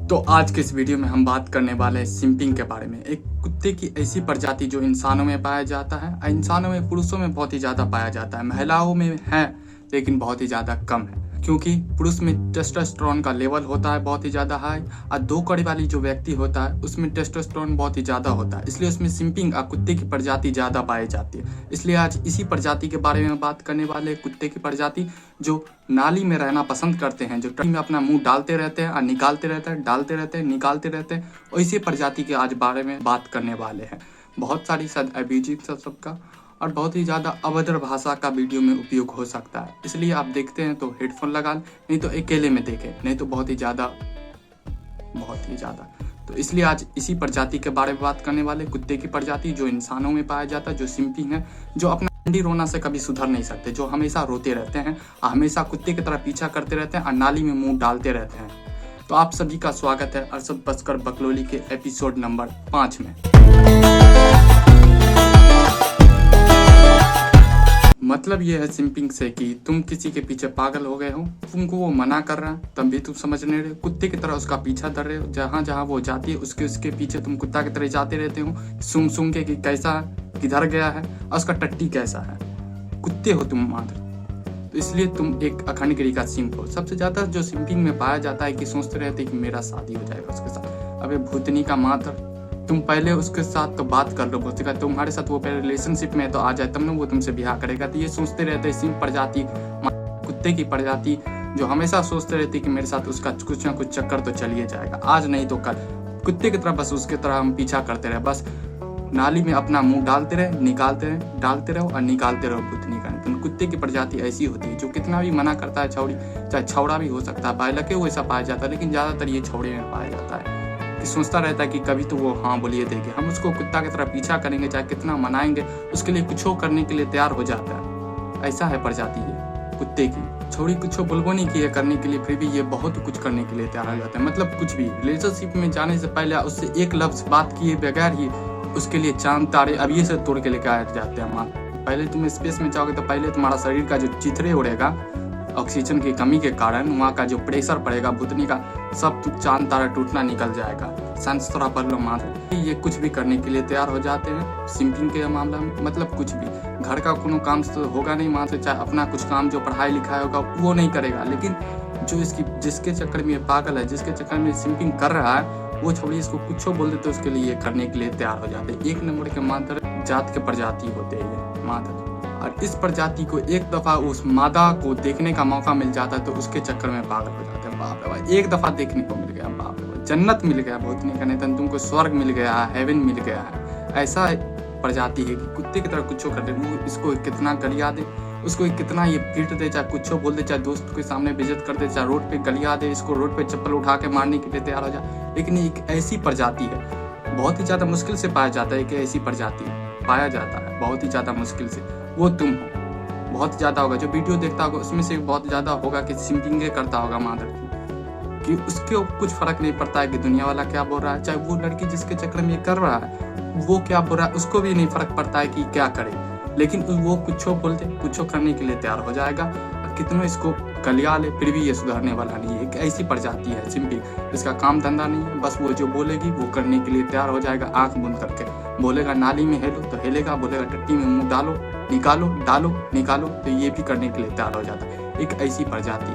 तो आज के इस वीडियो में हम बात करने वाले हैं सिंपिंग के बारे में। एक कुत्ते की ऐसी प्रजाति जो इंसानों में पाया जाता है, इंसानों में, पुरुषों में बहुत ही ज़्यादा पाया जाता है, महिलाओं में है लेकिन बहुत ही ज़्यादा कम है, क्योंकि पुरुष में टेस्टोस्टेरोन का लेवल होता है बहुत ही ज़्यादा हाई, और 2 कड़ी वाली जो व्यक्ति होता है उसमें टेस्टोस्टेरोन बहुत ही ज़्यादा होता है, इसलिए उसमें सिंपिंग कुत्ते की प्रजाति ज़्यादा पाई जाती है। इसलिए आज इसी प्रजाति के बारे में बात करने वाले, कुत्ते की प्रजाति जो नाली में रहना पसंद करते हैं, जो टट्टी में अपना मुंह डालते रहते हैं और निकालते रहते हैं, डालते रहते हैं, निकालते रहते हैं, वैसी प्रजाति के आज बारे में बात करने वाले हैं। बहुत सारी शायद अभिजीत सबका और बहुत ही ज़्यादा अभद्र भाषा का वीडियो में उपयोग हो सकता है, इसलिए आप देखते हैं तो हेडफोन लगा लें, नहीं तो अकेले में देखें, नहीं तो बहुत ही ज़्यादा। तो इसलिए आज इसी प्रजाति के बारे में बात करने वाले, कुत्ते की प्रजाति जो इंसानों में पाया जाता है, जो सिंपिंग है, जो अपना अंडी रोना से कभी सुधर नहीं सकते, जो हमेशा रोते रहते हैं, हमेशा कुत्ते की तरह पीछा करते रहते हैं और नाली में मुंह डालते रहते हैं। तो आप सभी का स्वागत है अरशद बस्कर बकलोली के एपिसोड नंबर 5 में। मतलब ये है सिंपिंग से कि तुम किसी के पीछे पागल हो गए हो, तुमको वो मना कर रहा है तब भी तुम समझ नहीं रहे, कुत्ते की तरह उसका पीछा कर रहे हो, जहाँ जहाँ वो जाती है उसके पीछे तुम कुत्ता की तरह जाते रहते हो, सुन के कि कैसा है, किधर गया है और उसका टट्टी कैसा है। कुत्ते हो तुम मात्र, तो इसलिए तुम एक अखंड गिरी का सिंप हो। सबसे ज्यादा जो सिंपिंग में पाया जाता है कि सोचते रहते कि मेरा शादी हो जाएगा उसके साथ। अबे भूतनी का मात्र, तुम पहले उसके साथ तो बात कर लो, बोलते तुम्हारे साथ वो पहले रिलेशनशिप में तो आ जाए तब ना वो तुमसे ब्याह करेगा। तो ये सोचते रहते सिंप प्रजाति, कुत्ते की प्रजाति जो हमेशा सोचते रहती कि मेरे साथ उसका कुछ ना कुछ चक्कर तो चलिए जाएगा, आज नहीं तो कल। कुत्ते की तरह बस उसके तरह हम पीछा करते रहे, बस नाली में अपना मुंह डालते रहे, निकालते रहे, डालते रहो और निकालते रहो। भूतनी का कुत्ते की प्रजाति ऐसी होती है जो कितना भी मना करता है, छौड़ी चाहे छौड़ा भी हो सकता है, बालके वैसा पाया जाता है, लेकिन ज्यादातर ये छौड़े में पाया जाता है। सोचता रहता है कि कभी तो वो हाँ बोलिए देंगे, हम उसको कुत्ता की तरह पीछा करेंगे, चाहे कितना मनाएंगे उसके लिए कुछ करने के लिए तैयार हो जाता है। ऐसा है प्रजाति ये कुत्ते की। छोड़ी कुछ बोलबो नहीं किए करने के लिए, फिर भी ये बहुत कुछ करने के लिए तैयार हो जाता है। मतलब कुछ भी रिलेशनशिप में जाने से पहले उससे एक लफ्ज बात किए बगैर ही उसके लिए चांद तारे अब ये से तोड़ के लेकर आ जाते हैं। मां पहले तुम स्पेस में जाओगे तो पहले तुम्हारा शरीर का जो चिथड़े उड़ेगा ऑक्सीजन की कमी के कारण, वहाँ का जो प्रेशर पड़ेगा भूतनी का, सब चांद तारा टूटना निकल जाएगा। साइंस थोड़ा पढ़ लो मात्र। ये कुछ भी करने के लिए तैयार हो जाते हैं सिंपिंग के मामला में। मतलब कुछ भी, घर का कोनो काम तो होगा नहीं मात्र, चाहे अपना कुछ काम जो पढ़ाई लिखाई होगा वो नहीं करेगा, लेकिन जो जिसके चक्कर में पागल है, जिसके चक्कर में सिंपिंग कर रहा है, वो छोड़ी इसको कुछ बोल देते उसके लिए करने के लिए तैयार हो जाते हैं। 1 नंबर के मात्र जात के प्रजाति होते हैं मात्र। और इस प्रजाति को एक दफा उस मादा को देखने का मौका मिल जाता है तो उसके चक्कर में पागल हो जाते हैं। बाप रे बाप, एक दफा देखने को मिल गया, बाप रे बाप, जन्नत मिल गया भूतनी का, नहीं तो तुमको स्वर्ग मिल गया है, हेवन मिल गया है। ऐसा प्रजाति है कि कुत्ते की तरह कुछ कर दे, वो इसको कितना गलिया दे, उसको कितना ये पीट दे, चाहे कुछ बोल दे, चाहे दोस्त के सामने बेइज्जत कर दे, चाहे रोड पे गलिया दे, इसको रोड पे चप्पल उठा के मारने के लिए तैयार हो जाए। लेकिन एक ऐसी प्रजाति है, बहुत ही ज्यादा मुश्किल से पाया जाता है कि ऐसी प्रजाति पाया जाता है, बहुत ही ज्यादा मुश्किल से। वो तुम हो, बहुत ज्यादा होगा जो वीडियो देखता होगा उसमें से बहुत ज्यादा होगा कि सिंपिंग करता होगा मादर कि उसके कुछ फर्क नहीं पड़ता है कि दुनिया वाला क्या बोल रहा है, चाहे वो लड़की जिसके चक्कर में ये कर रहा है वो क्या बोल रहा है, उसको भी नहीं फर्क पड़ता है कि क्या करे, लेकिन वो कुछ बोल दे, कुछ करने के लिए तैयार हो जाएगा। कितनों इसको गलिया ले फिर भी ये सुधरने वाला नहीं है। एक ऐसी प्रजाति है सिंपिंग, इसका काम धंधा नहीं है, बस वो जो बोलेगी वो करने के लिए तैयार हो जाएगा। आंख बंद करके बोलेगा नाली में हेलो तो हेलेगा, बोलेगा टट्टी में मुंह डालो, निकालो, डालो, निकालो, तो ये भी करने के लिए तैयार हो जाता है। एक ऐसी प्रजाति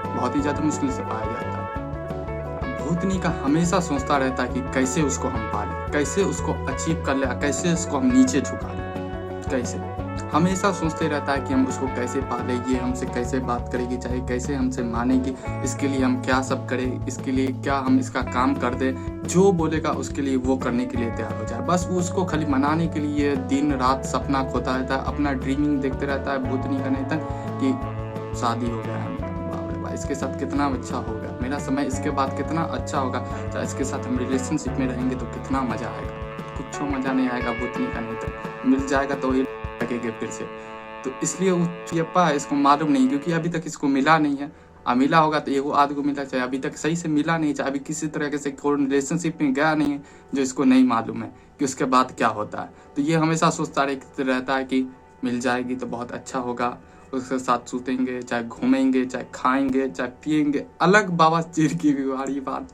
बहुत ही ज्यादा मुश्किल से पाया जाता है। भूतनी का हमेशा सोचता रहता है कि कैसे उसको हम पालें, कैसे उसको अचीव कर ले, कैसे उसको हम नीचे झुका लें, कैसे हमेशा सोचते रहता है कि हम उसको कैसे पाले, ये हमसे कैसे बात करेगी, चाहे कैसे हमसे मानेगी, इसके लिए हम क्या सब करें, इसके लिए क्या हम इसका काम कर दे, जो बोलेगा उसके लिए वो करने के लिए तैयार हो जाए। बस वो उसको खाली मनाने के लिए दिन रात सपना खोता रहता है, अपना ड्रीमिंग देखते रहता है भूतनी का नहीं तक कि शादी हो गया है, इसके साथ कितना अच्छा होगा, मेरा समय इसके बाद कितना अच्छा होगा, चाहे इसके साथ हम रिलेशनशिप में रहेंगे तो कितना मजा आएगा। कुछ मजा नहीं आएगा भूतनी का नहीं तक, मिल जाएगा तो वही लगेगा फिर से। तो इसलिए वो चुप्पा इसको मालूम नहीं, क्योंकि अभी तक इसको मिला नहीं है, मिला होगा तो एगो आध को मिला, चाहे अभी तक सही से मिला नहीं, चाहे अभी किसी तरह से कोई रिलेशनशिप में गया नहीं है जो इसको नहीं मालूम है कि उसके बाद क्या होता है। तो ये हमेशा सोचता रहता है कि मिल जाएगी तो बहुत अच्छा होगा, उसके साथ सूतेंगे, चाहे घूमेंगे, चाहे खाएंगे, चाहे पिएंगे। अलग बवासीर की बीमारी बात,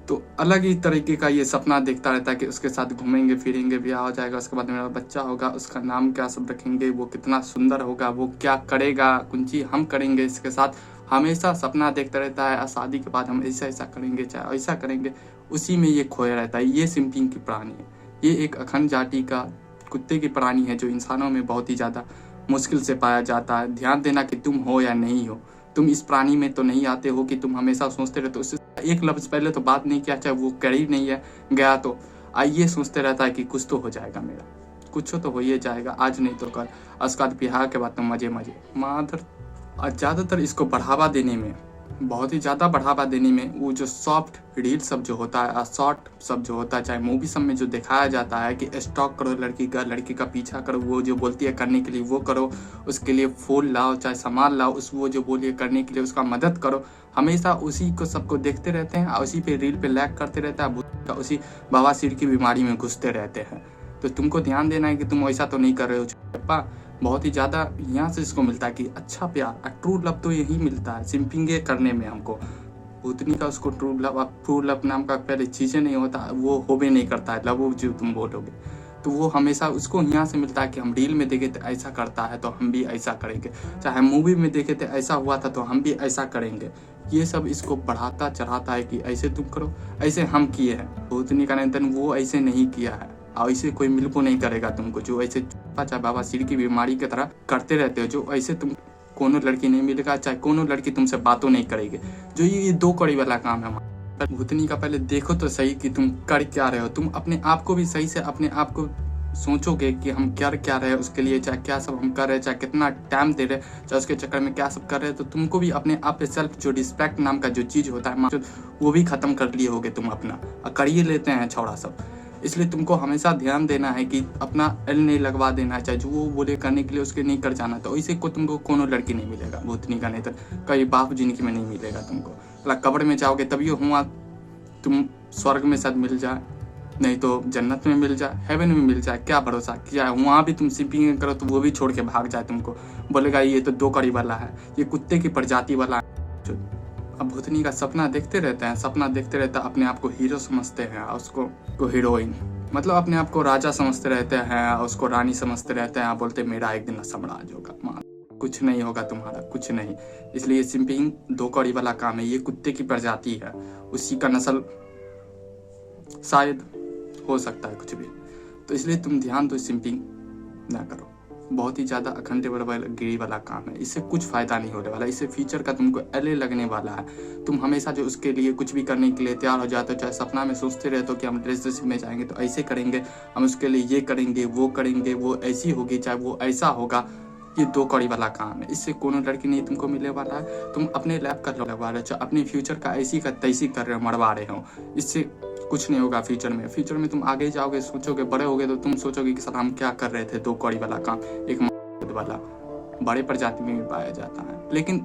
तो अलग ही तरीके का ये सपना देखता रहता है कि उसके साथ घूमेंगे फिरेंगे, ब्याह हो जाएगा, उसके बाद मेरा बच्चा होगा, उसका नाम क्या सब रखेंगे, वो कितना सुंदर होगा, वो क्या करेगा, कुंची हम करेंगे इसके साथ। हमेशा सपना देखता रहता है शादी के बाद हम ऐसा ऐसा करेंगे, चाहे ऐसा करेंगे, उसी में ये खोया रहता है। ये सिंपिंग की प्राणी है। ये एक अखंड जाति का कुत्ते की प्राणी है जो इंसानों में बहुत ही ज़्यादा मुश्किल से पाया जाता है। ध्यान देना कि तुम हो या नहीं हो, तुम इस प्राणी में तो नहीं आते हो कि तुम हमेशा सोचते रहते हो उससे एक लफ्ज पहले तो बात नहीं किया, चाहे वो कर ही नहीं है गया तो आइए सोचते रहता है कि कुछ तो हो जाएगा, मेरा कुछ तो हो ही जाएगा, आज नहीं तो कल, उसके बाद ब्याह के बाद तो मजे मजे माधर। ज़्यादातर इसको बढ़ावा देने में, बहुत ही ज़्यादा बढ़ावा देने में वो जो सॉफ्ट रील सब जो होता है, शॉर्ट सब जो होता है, चाहे मूवी सब में जो दिखाया जाता है कि स्टॉक करो लड़की का पीछा करो, वो जो बोलती है करने के लिए वो करो, उसके लिए फूल लाओ, चाहे सामान लाओ, उस वो जो बोलिए करने के लिए उसका मदद करो, हमेशा उसी को सबको देखते रहते हैं और उसी पे रील पे लैक करते रहता है, उसी बवासीर की बीमारी में घुसते रहते हैं। तो तुमको ध्यान देना है कि तुम ऐसा तो नहीं कर रहे हो चप्पा। बहुत ही ज़्यादा यहाँ से इसको मिलता है कि अच्छा प्यार, ट्रू लव तो यही मिलता है सिंपिंग करने में हमको। भूतनी का उसको ट्रू लव नाम का पहले चीज़ें नहीं होता, वो हो भी नहीं करता है लव जो तुम बोलोगे, तो वो हमेशा उसको यहाँ से मिलता है कि हम रील में देखे थे ऐसा करता है तो हम भी ऐसा करेंगे, चाहे मूवी में देखे थे ऐसा हुआ था तो हम भी ऐसा करेंगे। ये सब इसको बढ़ाता चढ़ाता है कि ऐसे तुम करो, ऐसे हम किए हैं। भूतनी का निधन वो ऐसे नहीं किया है और ऐसे कोई मिलको नहीं करेगा तुमको, जो ऐसे चाहे बाबा सिर की बीमारी की तरह करते रहते हो, जो ऐसे तुम कोनो लड़की नहीं मिलेगा, चाहे कोनो लड़की तुमसे बातों नहीं करेगी, जो ये दो कड़ी वाला काम है। भूतनी का पहले देखो तो सही कि तुम कर क्या रहे हो, तुम अपने आप को भी सही से अपने आप को सोचोगे कि हम कर क्या रहे हैं उसके लिए, चाहे क्या सब हम कर रहे हैं, चाहे कितना टाइम दे रहे हैं, चाहे उसके चक्कर में क्या सब कर रहे हैं, तो तुमको भी अपने आप पे सेल्फ जो रिस्पेक्ट नाम का जो चीज़ होता है वो भी खत्म कर लिए होगे तुम अपना, और कर ही लेते हैं छौड़ा सब। इसलिए तुमको हमेशा ध्यान देना है कि अपना एल नहीं लगवा देना है, चाहे जो वो बोले करने के लिए उसके नहीं कर जाना, तो ऐसे को तुमको कोनो लड़की नहीं मिलेगा भूतनी का, नहीं तो कई बाप जिंदगी में नहीं मिलेगा तुमको। कब्र में जाओगे तभी हुआ तुम स्वर्ग में शायद मिल जाए, नहीं तो जन्नत में मिल जाए, हेवन में मिल जाए, क्या भरोसा, क्या वहाँ भी तुम सिंपिंग करो तो वो भी छोड़ के भाग जाए तुमको, बोलेगा ये तो दो कड़ी वाला है, ये कुत्ते की प्रजाति वाला है। अब भूतनी का सपना देखते रहते हैं, सपना देखते रहता अपने आप को हीरो समझते हैं, उसको हीरोइन मतलब अपने आप को राजा समझते रहते हैं, उसको रानी समझते रहते हैं, बोलते मेरा एक दिन साम्राज्य होगा। कुछ नहीं होगा तुम्हारा, कुछ नहीं। इसलिए सिंपिंग दो कड़ी वाला काम है, ये कुत्ते की प्रजाति है, उसी का नस्ल शायद हो सकता है कुछ भी, तो इसलिए तुम ध्यान दो, सिंपिंग ना करो। बहुत ही ज़्यादा अखंड गिरी वाला काम है, इससे कुछ फ़ायदा नहीं होने वाला, इससे फ्यूचर का तुमको एले लगने वाला है। तुम हमेशा जो उसके लिए कुछ भी करने के लिए तैयार हो जाते हो, चाहे सपना में सोचते रहते हो कि हम रिलेशनशिप में जाएंगे तो ऐसे करेंगे, हम उसके लिए ये करेंगे, वो ऐसी होगी, चाहे वो ऐसा होगा, ये दो कड़ी वाला काम है। इससे कोनो लड़की नहीं तुमको मिलने वाला है। तुम अपने लैब का लगवा रहे हो, अपने फ्यूचर का ऐसी का तैसी कर रहे हो, मरवा रहे हो, इससे कुछ नहीं होगा फ्यूचर में। फ्यूचर में तुम आगे जाओगे, सोचोगे, बड़े होगे तो तुम सोचोगे कि सर हम क्या कर रहे थे, दो कड़ी वाला काम एक वाला बड़े प्रजाति में भी पाया जाता है। लेकिन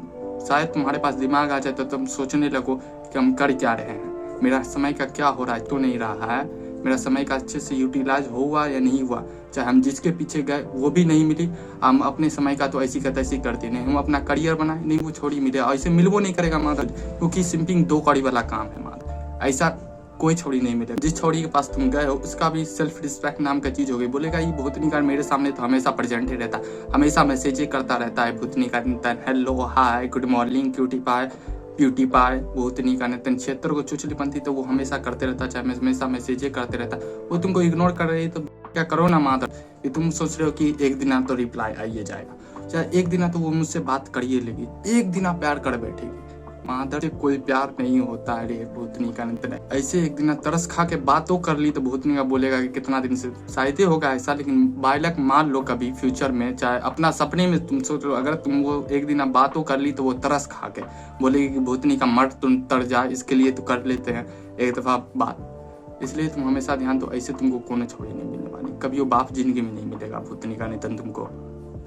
शायद तुम्हारे पास दिमाग आ जाए तो तुम सोचने लगो कि हम कर क्या रहे हैं, मेरा समय का क्या हो रहा है, तो नहीं रहा है, मेरा समय का अच्छे से यूटिलाइज हुआ या नहीं हुआ, चाहे हम जिसके पीछे गए वो भी नहीं मिली, हम अपने समय का तो ऐसी का तैसी करते नहीं, हम अपना करियर बनाए नहीं, वो छोड़ी मिले, ऐसे मिलवो नहीं करेगा माधव, क्योंकि सिंपिंग दो कड़ी वाला काम है माधव। ऐसा कोई छोड़ी नहीं मिले, जिस छोड़ी के पास तुम गए हो उसका भी सेल्फ रिस्पेक्ट नाम का चीज होगी, बोलेगा ये भूतनी का मेरे सामने तो हमेशा प्रेजेंट ही रहता, हमेशा मैसेज करता रहता है भूतनी का नितन, hello hi good morning cutie pie beauty pie. भूतनी का नितन क्षेत्र को चुचलीपंथी तो वो हमेशा करते रहता, चाहे हमेशा मैसेज करते रहता, वो तुमको इग्नोर कर रही तो क्या करो ना माधव, कि तुम सोच रहे हो कि एक दिन तो रिप्लाई आइए जाएगा, चाहे एक दिन तो वो मुझसे बात करिए लेगी, एक दिन प्यार कर बैठेगी माधव से कोई प्यार नहीं होता है रे भूतनी का नितन। ऐसे एक दिन तरस खा के बातों कर ली तो भूतनी का बोलेगा कि कितना दिन से, शायद ही होगा ऐसा, लेकिन बाइलक मान लो कभी फ्यूचर में, चाहे अपना सपने में तुम सोच लो, अगर तुम वो एक दिन बातों कर ली तो वो तरस खा के बोलेगी कि भूतनी का मर्द तुम तर जाए, इसके लिए तो कर लेते हैं एक दफा बात। इसलिए तुम हमेशा ध्यान दो, ऐसे तुमको कोनो छोड़ी नहीं मिलने वाली, कभी वो बाप जिंदगी में नहीं मिलेगा भूतनी का नितन तुमको।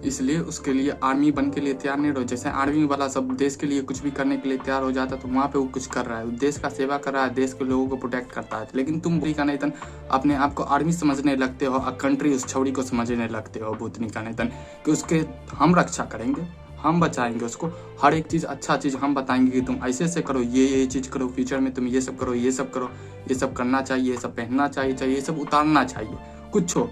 इसलिए उसके लिए आर्मी बन के लिए तैयार नहीं रहो। जैसे आर्मी वाला सब देश के लिए कुछ भी करने के लिए तैयार हो जाता है, तो वहाँ पे वो कुछ कर रहा है, वो देश का सेवा कर रहा है, देश के लोगों को प्रोटेक्ट करता है। लेकिन तुम भूतनी का नेतन अपने आप को आर्मी समझने लगते हो और कंट्री उस छौड़ी को समझने लगते हो भूतनी का नेतन, कि उसके हम रक्षा करेंगे, हम बचाएंगे उसको, हर एक चीज़ अच्छा चीज़ हम बताएंगे कि तुम ऐसे ऐसे करो, ये चीज़ करो, फ्यूचर में तुम ये सब करो, ये सब करो, ये सब करना चाहिए, ये सब पहनना चाहिए, ये सब उतारना चाहिए। कुछ हो,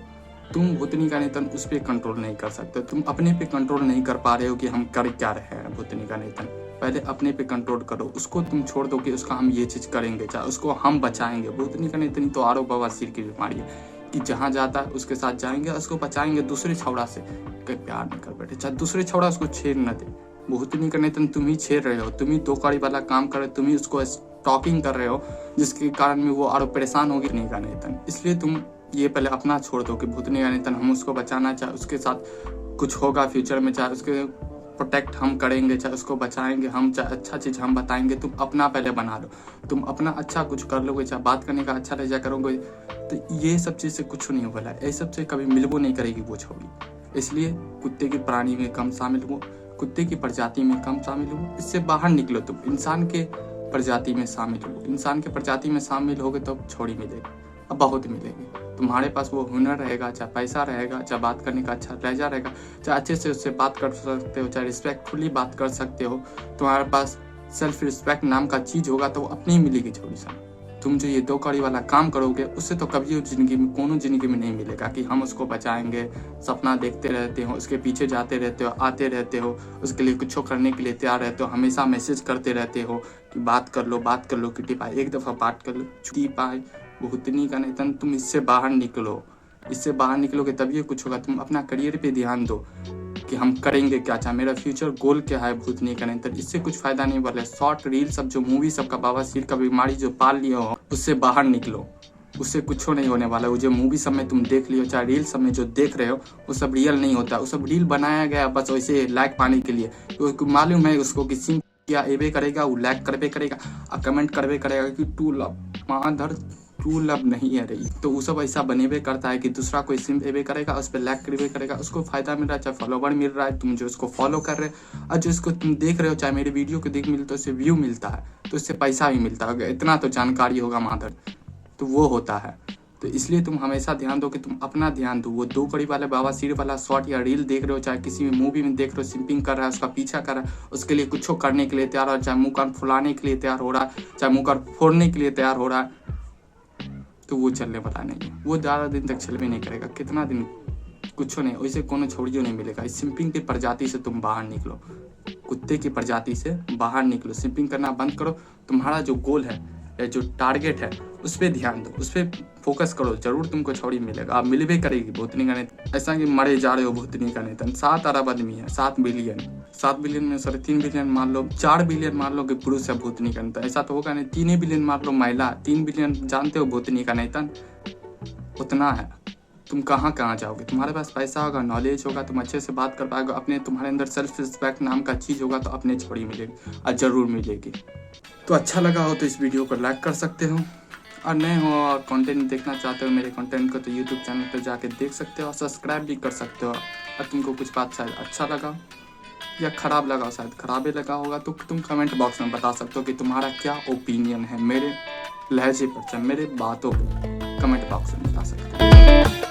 तुम भूतनी का नेतन उस पर कंट्रोल नहीं कर सकते। तुम अपने पे कंट्रोल नहीं कर पा रहे हो कि हम कर क्या रहे हैं भूतनी का नेतन। पहले अपने पे कंट्रोल करो, उसको तुम छोड़ दो कि उसका हम ये चीज़ करेंगे, चाहे उसको हम बचाएंगे। भूतनी का नेतन तो आरो बवासीर की बीमारी है कि जहाँ जाता है उसके साथ जाएंगे, उसको बचाएंगे दूसरे छौड़ा से। कहीं प्यार नहीं कर बैठे, चाहे दूसरे छौड़ा उसको छेड़ न दे। भूतनी का नेतन तुम ही छेड़ रहे हो, तुम ही दो कड़ी वाला काम कर रहे हो, तुम ही उसको स्टॉकिंग कर रहे हो, जिसके कारण में वो और परेशान होगी भूतनी का नेतन। इसलिए तुम ये पहले अपना छोड़ दो कि भूतनी का नेतन हम उसको बचाना, चाहे उसके साथ कुछ होगा फ्यूचर में, चाहे उसके प्रोटेक्ट हम करेंगे, चाहे उसको बचाएंगे हम, चाहे अच्छा चीज़ हम बताएंगे। तुम अपना पहले बना लो, तुम अपना अच्छा कुछ कर लोगे, चाहे बात करने का अच्छा लहजा करोगे, तो ये सब चीज़ से कुछ नहीं होगा। ये सब से कभी मिलबो नहीं करेगी वो छौड़ी। इसलिए कुत्ते की प्राणी में कम शामिल हो, कुत्ते की प्रजाति में कम शामिल हो, इससे बाहर निकलो। तुम इंसान के प्रजाति में शामिल हो, इंसान के प्रजाति में शामिल होगे तो छौड़ी मिलेगी, अब बहुत मिलेगी। तुम्हारे पास वो हुनर रहेगा, चाहे पैसा रहेगा, चाहे बात करने का अच्छा लहजा रहेगा, चाहे अच्छे से उससे बात कर सकते हो, चाहे रिस्पेक्टफुली बात कर सकते हो, तुम्हारे पास सेल्फ रिस्पेक्ट नाम का चीज़ होगा, तो वो अपनी ही मिलेगी छौड़ी सा। तुम जो ये दो कड़ी वाला काम करोगे, उससे तो कभी जिंदगी में कोनो जिंदगी में नहीं मिलेगा कि हम उसको बचाएंगे। सपना देखते रहते हो, उसके पीछे जाते रहते हो, आते रहते हो, उसके लिए कुछ करने के लिए तैयार रहते हो, हमेशा मैसेज करते रहते हो कि बात कर लो किटी पाए, एक दफ़ा बात कर लो छुट्टी पाए। भूतनी का नेतन तुम इससे बाहर निकलो, इससे बाहर निकलोगे तभी कुछ होगा। तुम अपना करियर पे ध्यान दो कि हम करेंगे क्या, चाहे मेरा फ्यूचर गोल क्या है भूतनी का नेतन। इससे कुछ फायदा नहीं वाला है। शॉर्ट रील सब जो मूवी सब का बवासीर का बीमारी जो पाल लिया हो, उससे बाहर निकलो, उससे कुछ नहीं होने वाला। वो जो मूवी सब में तुम देख लियो, चाहे रील सब में जो देख रहे हो, वो सब रियल नहीं होता। वो सब रील बनाया गया बस वैसे लाइक पाने के लिए। तो मालूम है उसको कि सिम क्या एबे करेगा, वो लाइक करबे करेगा और कमेंट करबे करेगा कि टू लव माधर ट्रू लव नहीं है रही। तो वो सब ऐसा बनेबे करता है कि दूसरा कोई सिम एबे करेगा, उस पर लाइक करबे करेगा, उसको फायदा मिल रहा है, चाहे फॉलोवर मिल रहा है, तुम जो उसको फॉलो कर रहे हो और जो इसको तुम देख रहे हो, चाहे मेरे वीडियो को देख मिलता है, उससे व्यू मिलता है, तो उससे पैसा भी मिलता है। इतना तो जानकारी होगा माधर, तो वो होता है। तो इसलिए तुम हमेशा ध्यान दो कि तुम अपना ध्यान दो। वो दो कड़ी वाले बाबा सिर वाला शॉर्ट या रील देख रहे हो, चाहे किसी भी मूवी में देख रहे हो, सिंपिंग कर रहा है, उसका पीछा कर रहा है, उसके लिए कुछ करने के लिए तैयार हो, चाहे मुँह कान फुलाने के लिए तैयार हो रहा है, चाहे मुँह कान फोड़ने के लिए तैयार हो रहा है, तो वो चलने वाला नहीं है। वो ज़्यादा दिन तक चल भी नहीं करेगा। कितना दिन कुछ नहीं, वैसे कोनो छोड़ियो नहीं मिलेगा। इस सिंपिंग की प्रजाति से तुम बाहर निकलो, कुत्ते की प्रजाति से बाहर निकलो, सिंपिंग करना बंद करो। तुम्हारा जो गोल है या जो टारगेट है, उस पर ध्यान दो, उस पर फोकस करो, जरूर तुमको छौड़ी मिलेगा। आप मिलबे करेगी भूतनी का नेतन। ऐसा कि मरे जा रहे हो भूतनी का नेतन। 7 अरब आदमी है, 7 बिलियन में 3.5 बिलियन मान लो, 4 बिलियन मान लो कि पुरुष है भूतनी का नेतन। ऐसा तो होगा नहीं। 3 बिलियन मान लो महिला, 3 बिलियन जानते हो भूतनी का नेतन, उतना है। तुम कहाँ जाओगे? तुम्हारे पास पैसा होगा, नॉलेज होगा, तुम अच्छे से बात कर पाओगे, अपने तुम्हारे अंदर सेल्फ रिस्पेक्ट नाम का चीज़ होगा, तो अपने छौड़ी मिलेगी और ज़रूर मिलेगी। तो अच्छा लगा हो तो इस वीडियो को लाइक कर सकते हो, और नए हो और कंटेंट देखना चाहते हो मेरे कंटेंट को, तो यूट्यूब चैनल पर जाके देख सकते हो और सब्सक्राइब भी कर सकते हो। और तुमको कुछ बात शायद अच्छा लगा या ख़राब लगा, शायद ख़राब ही लगा होगा, तो तुम कमेंट बॉक्स में बता सकते हो कि तुम्हारा क्या ओपिनियन है मेरे लहजे पर, चाहे मेरे बातों पर कमेंट बॉक्स में बता सकते हो।